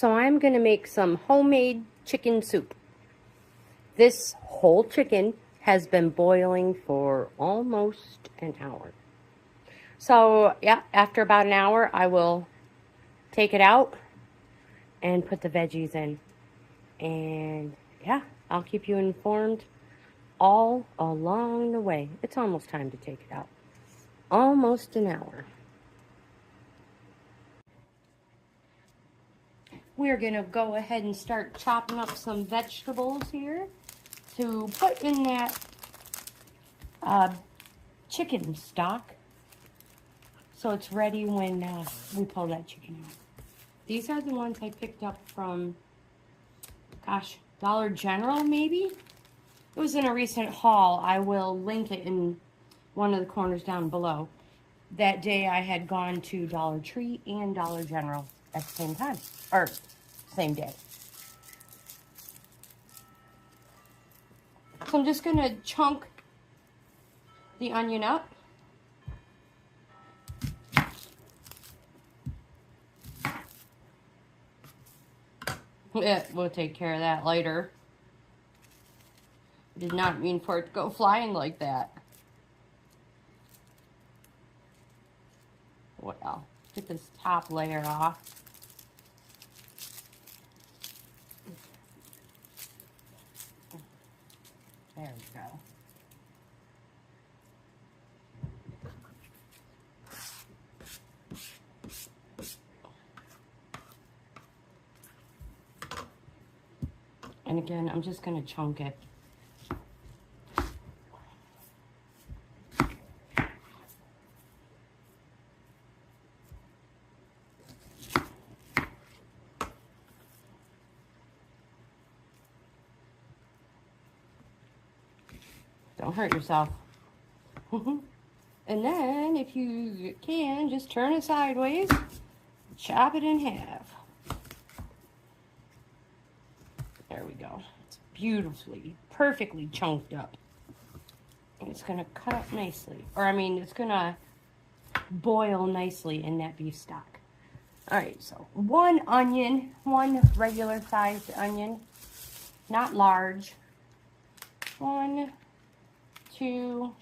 So I'm going to make some homemade chicken soup. This whole chicken has been boiling for almost an hour. So yeah, after about an hour, I will take it out and put the veggies in. And yeah, I'll keep you informed all along the way. It's almost time to take it out. Almost an hour. We're going to go ahead and start chopping up some vegetables here to put in that chicken stock so it's ready when we pull that chicken out. These are the ones I picked up from, gosh, Dollar General maybe? It was in a recent haul. I will link it in one of the corners down below. That day I had gone to Dollar Tree and Dollar General at the same time, or same day. So I'm just gonna chunk the onion up. We'll take care of that later. Did not mean for it to go flying like that. Well, get this top layer off. There we go. And again, I'm just going to chunk it. Don't hurt yourself. And then, if you can, just turn it sideways, chop it in half. There we go. It's beautifully, perfectly chunked up. And it's going to cut up nicely. Or, I mean, it's going to boil nicely in that beef stock. Alright, so one onion, one regular sized onion, not large. 1, 2,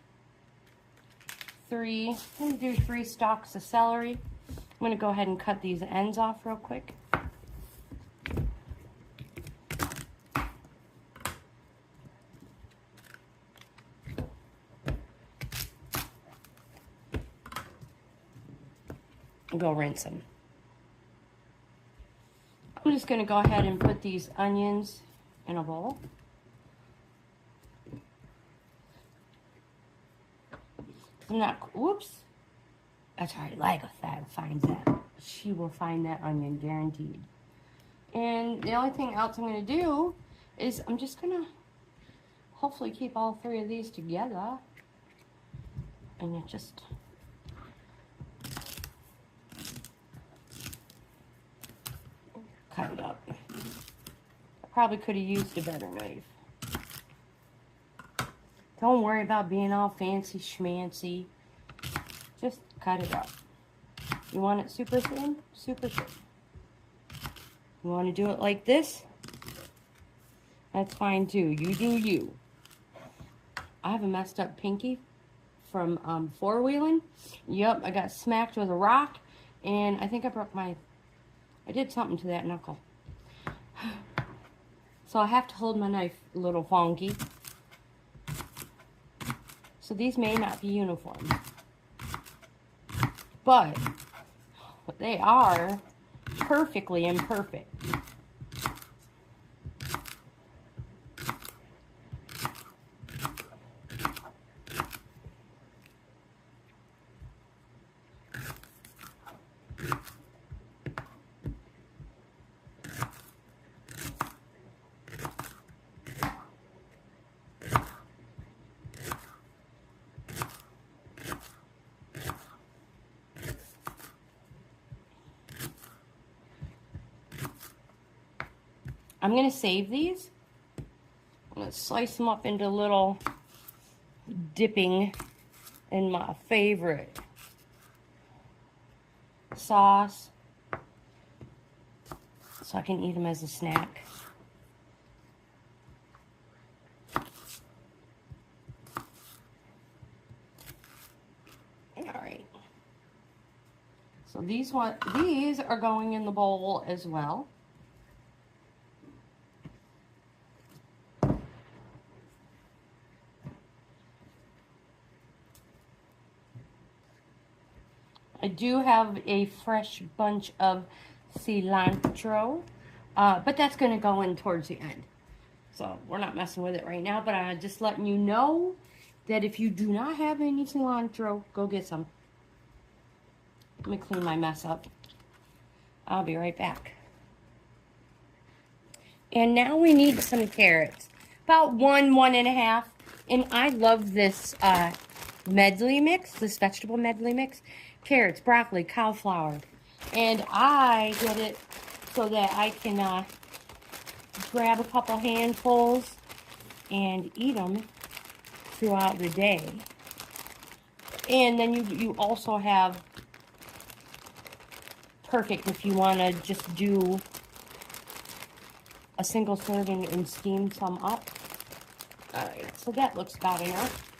3. I'm going to do 3 stalks of celery. I'm going to go ahead and cut these ends off real quick. Go rinse them. I'm just going to go ahead and put these onions in a bowl. I'm not, whoops. That's all right, Lagatha finds that. She will find that onion, guaranteed. And the only thing else I'm going to do is I'm just going to hopefully keep all 3 of these together. And it just... cut it up. I probably could have used a better knife. Don't worry about being all fancy schmancy. Just cut it up. You want it super thin? Super thin. You want to do it like this? That's fine too. You do you. I have a messed up pinky from four-wheeling. Yep, I got smacked with a rock, and I think I broke my... I did something to that knuckle. So I have to hold my knife a little wonky. So these may not be uniform. But they are perfectly imperfect. I'm going to save these. I'm going to slice them up into little dipping in my favorite sauce. so I can eat them as a snack. All right. So these are going in the bowl as well. I do have a fresh bunch of cilantro, but that's going to go in towards the end. So we're not messing with it right now, but I'm just letting you know that if you do not have any cilantro, go get some. Let me clean my mess up. I'll be right back. And now we need some carrots. About 1.5. And I love this medley mix, this vegetable medley mix. Carrots, broccoli, cauliflower. And I get it so that I can grab a couple handfuls and eat them throughout the day. And then you also have perfect if you want to just do a single serving and steam some up. Alright, so that looks about enough.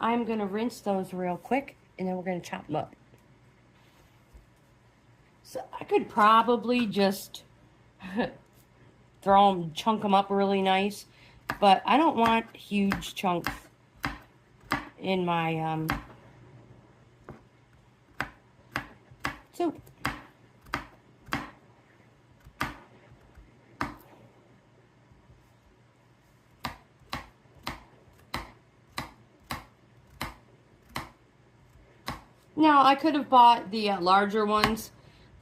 I'm going to rinse those real quick, and then we're going to chop them up. So I could probably just chunk them up really nice, but I don't want huge chunks in my soup. Now, I could have bought the larger ones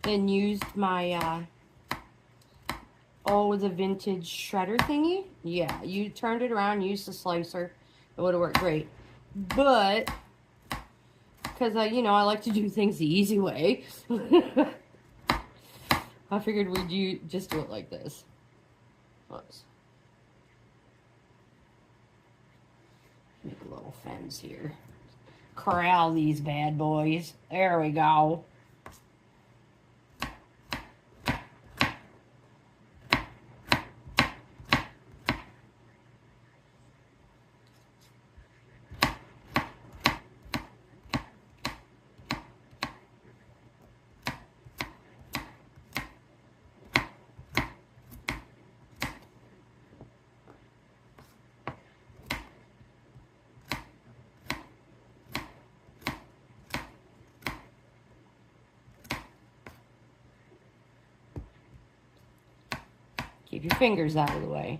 and used my, the vintage shredder thingy. Yeah, you turned it around, used the slicer. It would have worked great. But, because, I like to do things the easy way. I figured we'd just do it like this. Let's make a little fence here. Corral these bad boys. There we go. Keep your fingers out of the way.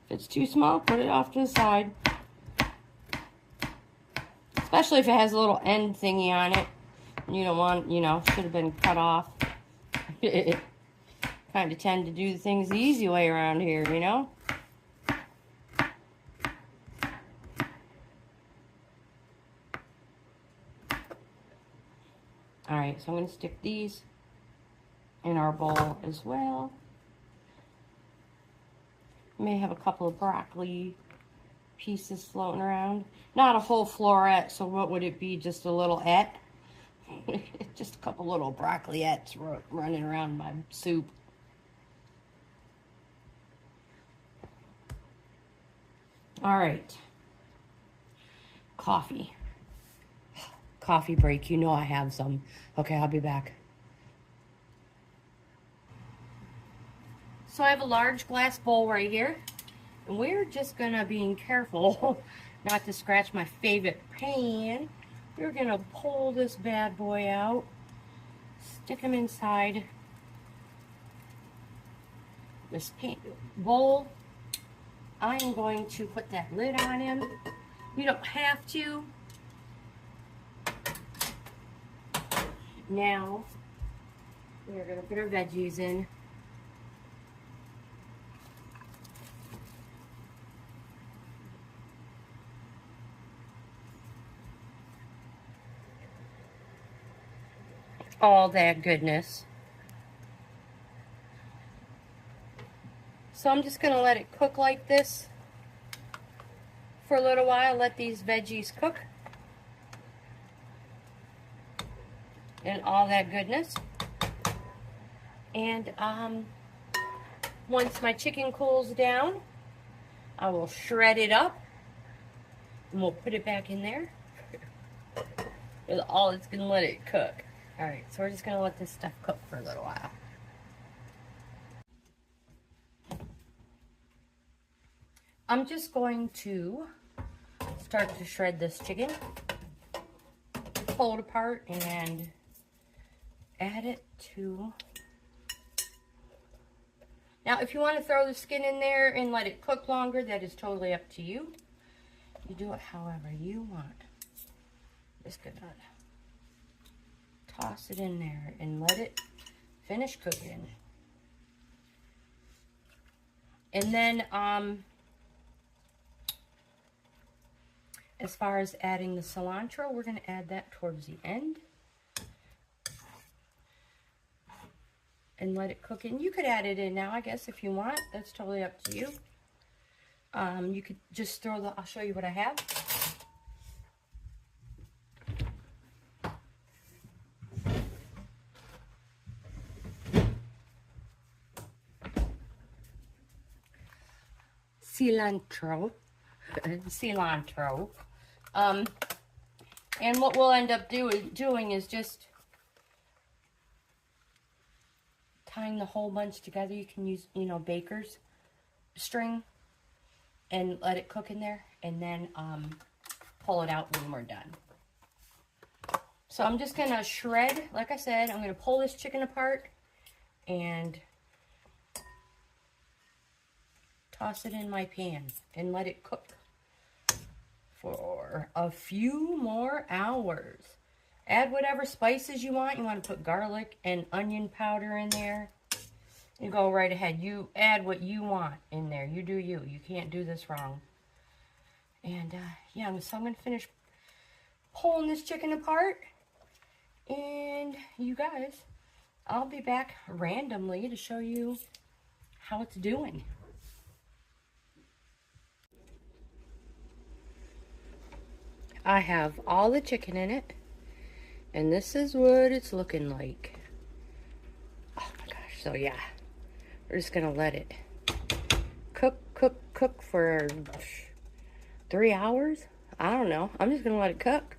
If it's too small, put it off to the side. Especially if it has a little end thingy on it. You don't want, should have been cut off. Kind of tend to do things the easy way around here, Alright, so I'm going to stick these in our bowl as well. May have a couple of broccoli pieces floating around. Not a whole floret, so what would it be? Just a little et? Just a couple little broccoli-ettes running around my soup. Alright. Coffee. Coffee break. I have some. Okay, I'll be back. So I have a large glass bowl right here. And we're just going to be careful not to scratch my favorite pan. We're going to pull this bad boy out. Stick him inside this bowl. I'm going to put that lid on him. You don't have to. Now, we're going to put our veggies in. All that goodness. So I'm just going to let it cook like this for a little while. Let these veggies cook. and all that goodness. And once my chicken cools down, I will shred it up and we'll put it back in there. All it's gonna let it cook. Alright, so we're just gonna let this stuff cook for a little while. I'm just going to start to shred this chicken, pull it apart, and add it to... Now, if you want to throw the skin in there and let it cook longer, that is totally up to you. You do it however you want. Just gonna toss it in there and let it finish cooking. And then, as far as adding the cilantro, we're going to add that towards the end. And let it cook in. You could add it in now, I guess, if you want. That's totally up to you. You could just throw the... I'll show you what I have. Cilantro. Cilantro. And what we'll end up doing is just tying the whole bunch together. You can use, you know, baker's string and let it cook in there, and then pull it out when we're done. So I'm just gonna shred, like I said, I'm gonna pull this chicken apart and toss it in my pan and let it cook for a few more hours. Add whatever spices you want. You want to put garlic and onion powder in there. You go right ahead. You add what you want in there. You do you. You can't do this wrong. And yeah, so I'm going to finish pulling this chicken apart. And you guys, I'll be back randomly to show you how it's doing. I have all the chicken in it. And this is what it's looking like. Oh my gosh, so yeah. We're just gonna let it cook for 3 hours. I don't know. I'm just gonna let it cook.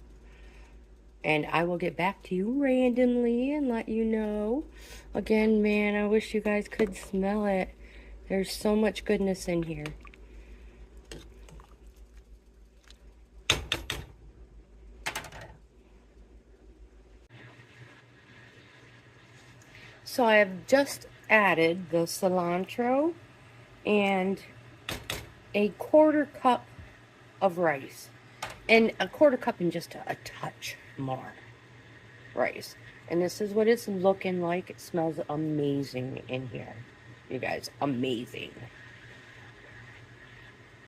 And I will get back to you randomly and let you know. Again, man, I wish you guys could smell it. There's so much goodness in here. So I have just added the cilantro and a 1/4 cup of rice. And a 1/4 cup and just a touch more rice. And this is what it's looking like. It smells amazing in here. You guys, amazing.